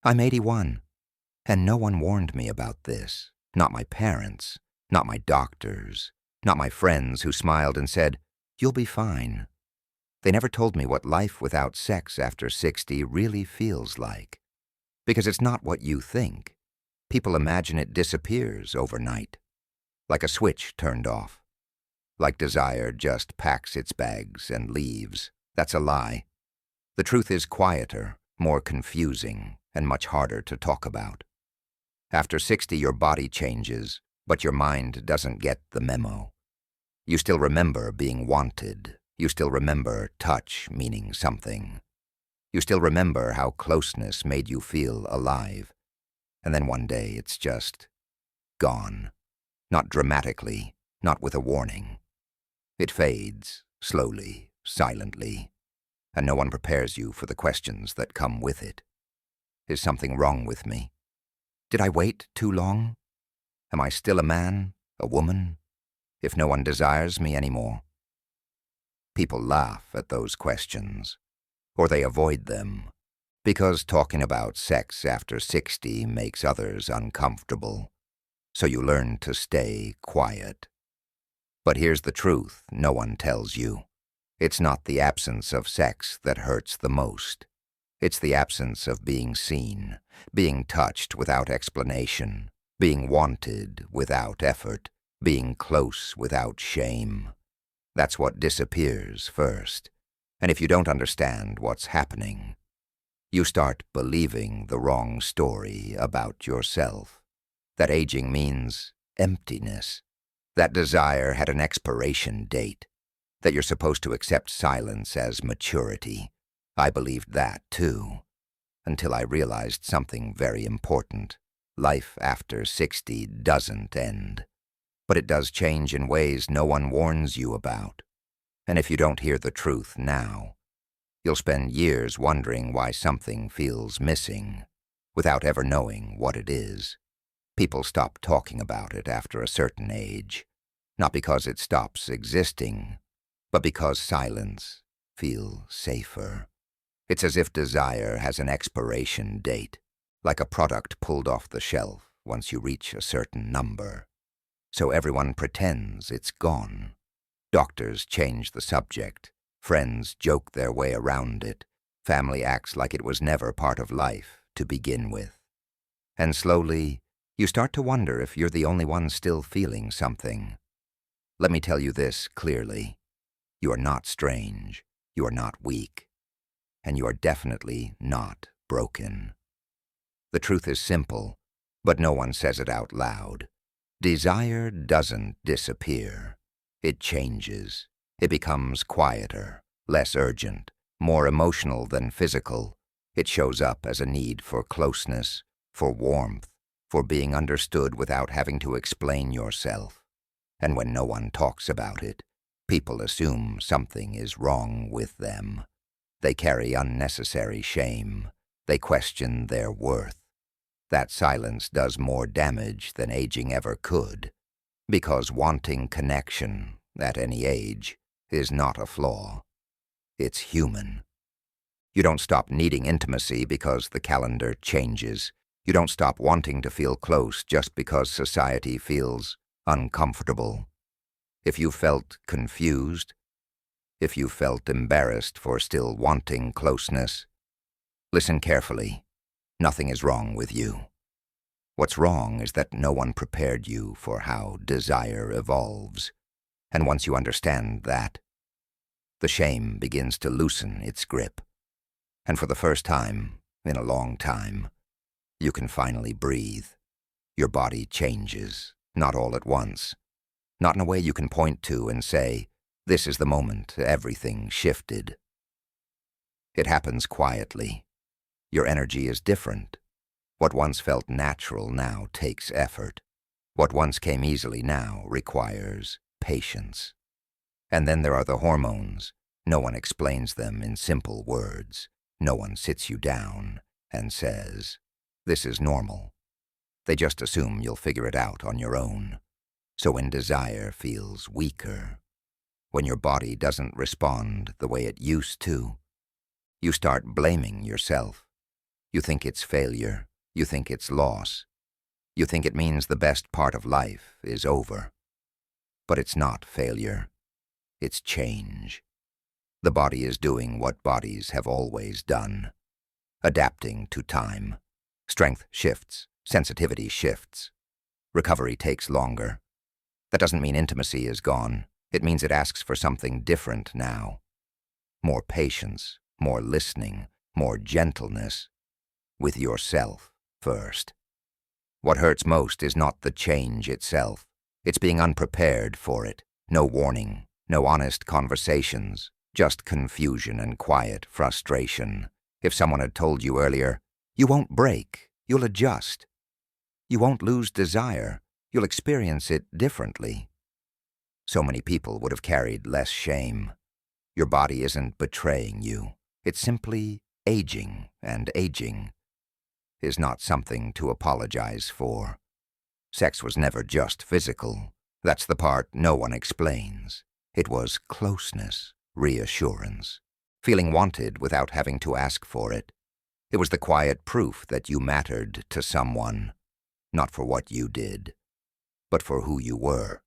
I'm 81, and no one warned me about this. Not my parents, not my doctors, not my friends who smiled and said, "You'll be fine." They never told me what life without sex after 60 really feels like. Because it's not what you think. People imagine it disappears overnight. Like a switch turned off. Like desire just packs its bags and leaves. That's a lie. The truth is quieter, more confusing, and much harder to talk about. After 60, your body changes, but your mind doesn't get the memo. You still remember being wanted. You still remember touch meaning something. You still remember how closeness made you feel alive. And then one day it's just gone. Not dramatically, not with a warning. It fades, slowly, silently, and no one prepares you for the questions that come with it. Is something wrong with me? Did I wait too long? Am I still a man, a woman, if no one desires me anymore? People laugh at those questions, or they avoid them, because talking about sex after 60 makes others uncomfortable, so you learn to stay quiet. But here's the truth no one tells you. It's not the absence of sex that hurts the most. It's the absence of being seen, being touched without explanation, being wanted without effort, being close without shame. That's what disappears first. And if you don't understand what's happening, you start believing the wrong story about yourself. That aging means emptiness. That desire had an expiration date. That you're supposed to accept silence as maturity. I believed that, too, until I realized something very important. Life after 60 doesn't end. But it does change in ways no one warns you about. And if you don't hear the truth now, you'll spend years wondering why something feels missing, without ever knowing what it is. People stop talking about it after a certain age, not because it stops existing, but because silence feels safer. It's as if desire has an expiration date, like a product pulled off the shelf once you reach a certain number. So everyone pretends it's gone. Doctors change the subject. Friends joke their way around it. Family acts like it was never part of life to begin with. And slowly, you start to wonder if you're the only one still feeling something. Let me tell you this clearly. You are not strange. You are not weak. And you are definitely not broken. The truth is simple, but no one says it out loud. Desire doesn't disappear. It changes. It becomes quieter, less urgent, more emotional than physical. It shows up as a need for closeness, for warmth, for being understood without having to explain yourself. And when no one talks about it, people assume something is wrong with them. They carry unnecessary shame. They question their worth. That silence does more damage than aging ever could, because wanting connection at any age is not a flaw. It's human. You don't stop needing intimacy because the calendar changes. You don't stop wanting to feel close just because society feels uncomfortable. If you felt confused, if you felt embarrassed for still wanting closeness, listen carefully. Nothing is wrong with you. What's wrong is that no one prepared you for how desire evolves. And once you understand that, the shame begins to loosen its grip. And for the first time in a long time, you can finally breathe. Your body changes, not all at once. Not in a way you can point to and say, this is the moment everything shifted. It happens quietly. Your energy is different. What once felt natural now takes effort. What once came easily now requires patience. And then there are the hormones. No one explains them in simple words. No one sits you down and says, this is normal. They just assume you'll figure it out on your own. So when desire feels weaker, when your body doesn't respond the way it used to, you start blaming yourself. You think it's failure. You think it's loss. You think it means the best part of life is over. But it's not failure. It's change. The body is doing what bodies have always done, adapting to time. Strength shifts, sensitivity shifts. Recovery takes longer. That doesn't mean intimacy is gone. It means it asks for something different now. More patience, more listening, more gentleness. With yourself first. What hurts most is not the change itself. It's being unprepared for it. No warning, no honest conversations, just confusion and quiet frustration. If someone had told you earlier, you won't break, you'll adjust. You won't lose desire, you'll experience it differently. So many people would have carried less shame. Your body isn't betraying you. It's simply aging, and aging is not something to apologize for. Sex was never just physical. That's the part no one explains. It was closeness, reassurance, feeling wanted without having to ask for it. It was the quiet proof that you mattered to someone, not for what you did, but for who you were.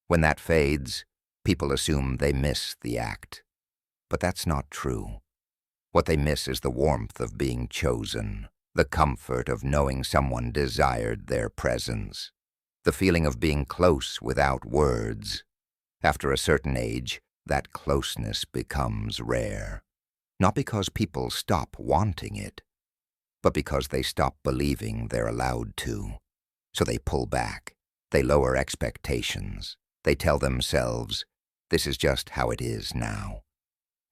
When that fades, people assume they miss the act. But that's not true. What they miss is the warmth of being chosen, the comfort of knowing someone desired their presence, the feeling of being close without words. After a certain age, that closeness becomes rare. Not because people stop wanting it, but because they stop believing they're allowed to. So they pull back, they lower expectations, they tell themselves, this is just how it is now.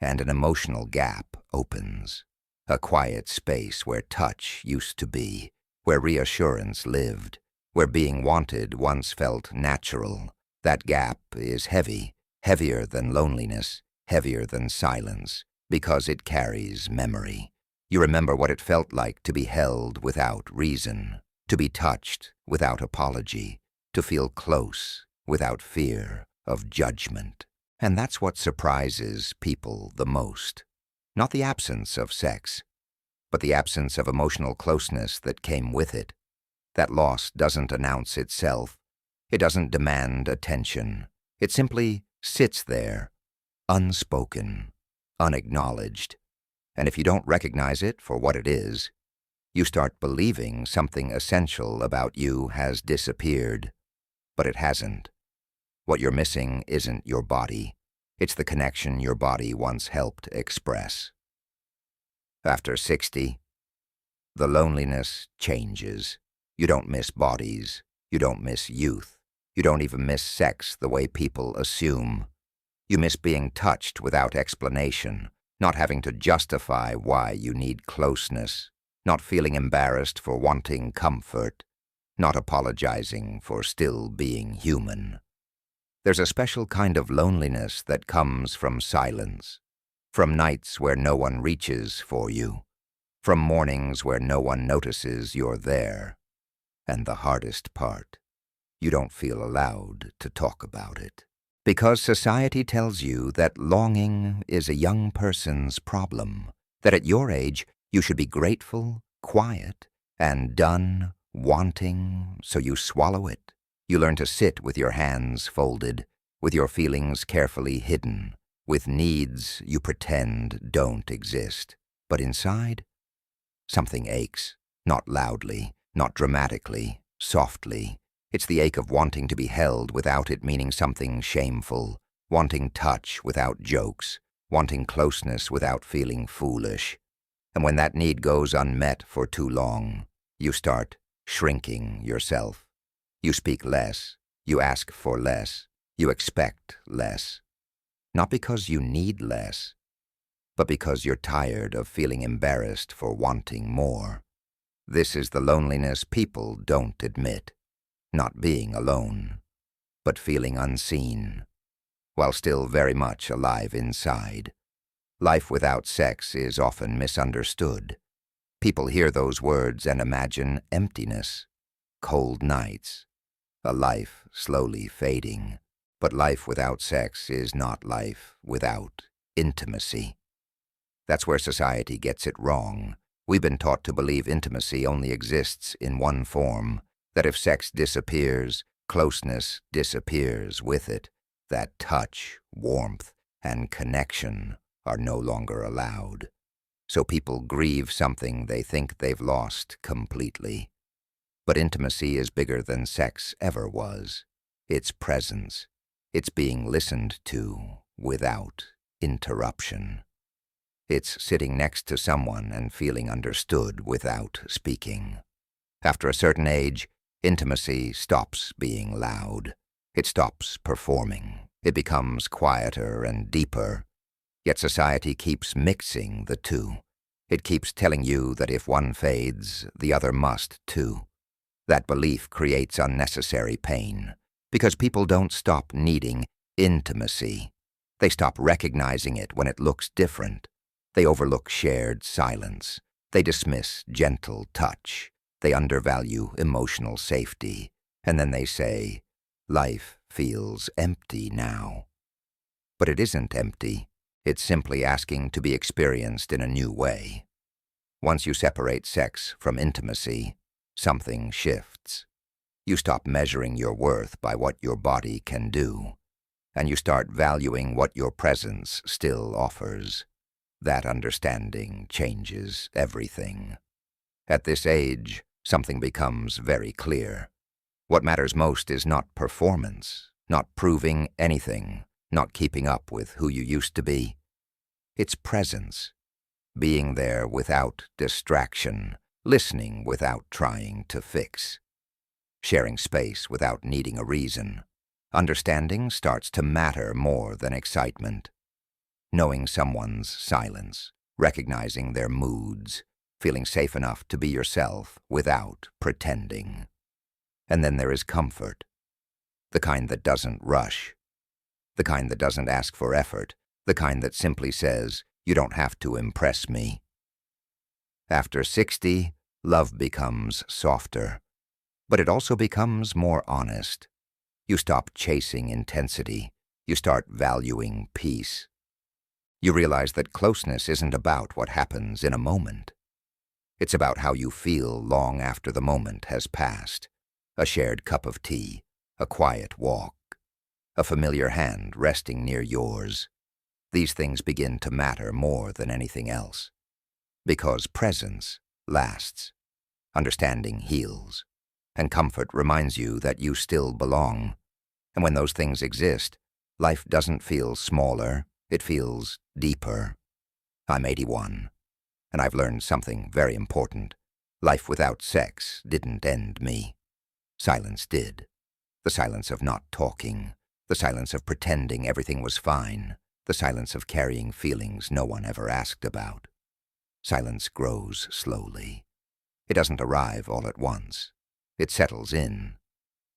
And an emotional gap opens, a quiet space where touch used to be, where reassurance lived, where being wanted once felt natural. That gap is heavy, heavier than loneliness, heavier than silence, because it carries memory. You remember what it felt like to be held without reason, to be touched without apology, to feel close without fear of judgment. And that's what surprises people the most. Not the absence of sex, but the absence of emotional closeness that came with it. That loss doesn't announce itself. It doesn't demand attention. It simply sits there, unspoken, unacknowledged. And if you don't recognize it for what it is, you start believing something essential about you has disappeared. But it hasn't. What you're missing isn't your body. It's the connection your body once helped express. After 60, the loneliness changes. You don't miss bodies. You don't miss youth. You don't even miss sex the way people assume. You miss being touched without explanation, not having to justify why you need closeness, not feeling embarrassed for wanting comfort, not apologizing for still being human. There's a special kind of loneliness that comes from silence, from nights where no one reaches for you, from mornings where no one notices you're there. And the hardest part, you don't feel allowed to talk about it. Because society tells you that longing is a young person's problem, that at your age you should be grateful, quiet, and done wanting, so you swallow it. You learn to sit with your hands folded, with your feelings carefully hidden, with needs you pretend don't exist. But inside, something aches, not loudly, not dramatically, softly. It's the ache of wanting to be held without it meaning something shameful, wanting touch without jokes, wanting closeness without feeling foolish. And when that need goes unmet for too long, you start shrinking yourself. You speak less, you ask for less, you expect less. Not because you need less, but because you're tired of feeling embarrassed for wanting more. This is the loneliness people don't admit. Not being alone, but feeling unseen, while still very much alive inside. Life without sex is often misunderstood. People hear those words and imagine emptiness, cold nights, a life slowly fading. But life without sex is not life without intimacy. That's where society gets it wrong. We've been taught to believe intimacy only exists in one form, that if sex disappears, closeness disappears with it, that touch, warmth, and connection are no longer allowed. So people grieve something they think they've lost completely. But intimacy is bigger than sex ever was. It's presence. It's being listened to without interruption. It's sitting next to someone and feeling understood without speaking. After a certain age, intimacy stops being loud. It stops performing. It becomes quieter and deeper. Yet society keeps mixing the two. It keeps telling you that if one fades, the other must too. That belief creates unnecessary pain, because people don't stop needing intimacy. They stop recognizing it when it looks different. They overlook shared silence. They dismiss gentle touch. They undervalue emotional safety. And then they say, life feels empty now. But it isn't empty. It's simply asking to be experienced in a new way. Once you separate sex from intimacy, something shifts. You stop measuring your worth by what your body can do, and you start valuing what your presence still offers. That understanding changes everything. At this age, something becomes very clear. What matters most is not performance, not proving anything, not keeping up with who you used to be. It's presence, being there without distraction, listening without trying to fix, sharing space without needing a reason. Understanding starts to matter more than excitement. Knowing someone's silence, recognizing their moods, feeling safe enough to be yourself without pretending. And then there is comfort, the kind that doesn't rush, the kind that doesn't ask for effort, the kind that simply says, you don't have to impress me. After 60, love becomes softer, but it also becomes more honest. You stop chasing intensity. You start valuing peace. You realize that closeness isn't about what happens in a moment. It's about how you feel long after the moment has passed. A shared cup of tea, a quiet walk, a familiar hand resting near yours. These things begin to matter more than anything else. Because presence lasts, understanding heals, and comfort reminds you that you still belong. And when those things exist, life doesn't feel smaller, it feels deeper. I'm 81, and I've learned something very important. Life without sex didn't end me. Silence did. The silence of not talking, the silence of pretending everything was fine, the silence of carrying feelings no one ever asked about. Silence grows slowly. It doesn't arrive all at once. It settles in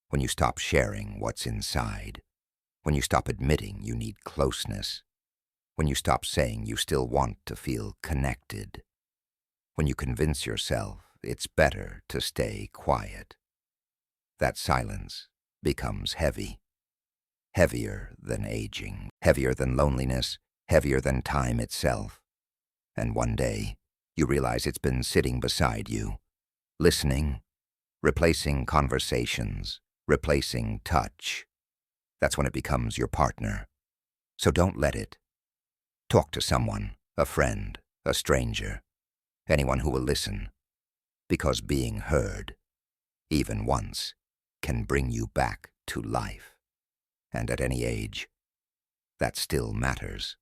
when you stop sharing what's inside, when you stop admitting you need closeness, when you stop saying you still want to feel connected, when you convince yourself it's better to stay quiet. That silence becomes heavy, heavier than aging, heavier than loneliness, heavier than time itself. And one day, you realize it's been sitting beside you, listening, replacing conversations, replacing touch. That's when it becomes your partner. So don't let it. Talk to someone, a friend, a stranger, anyone who will listen. Because being heard, even once, can bring you back to life. And at any age, that still matters.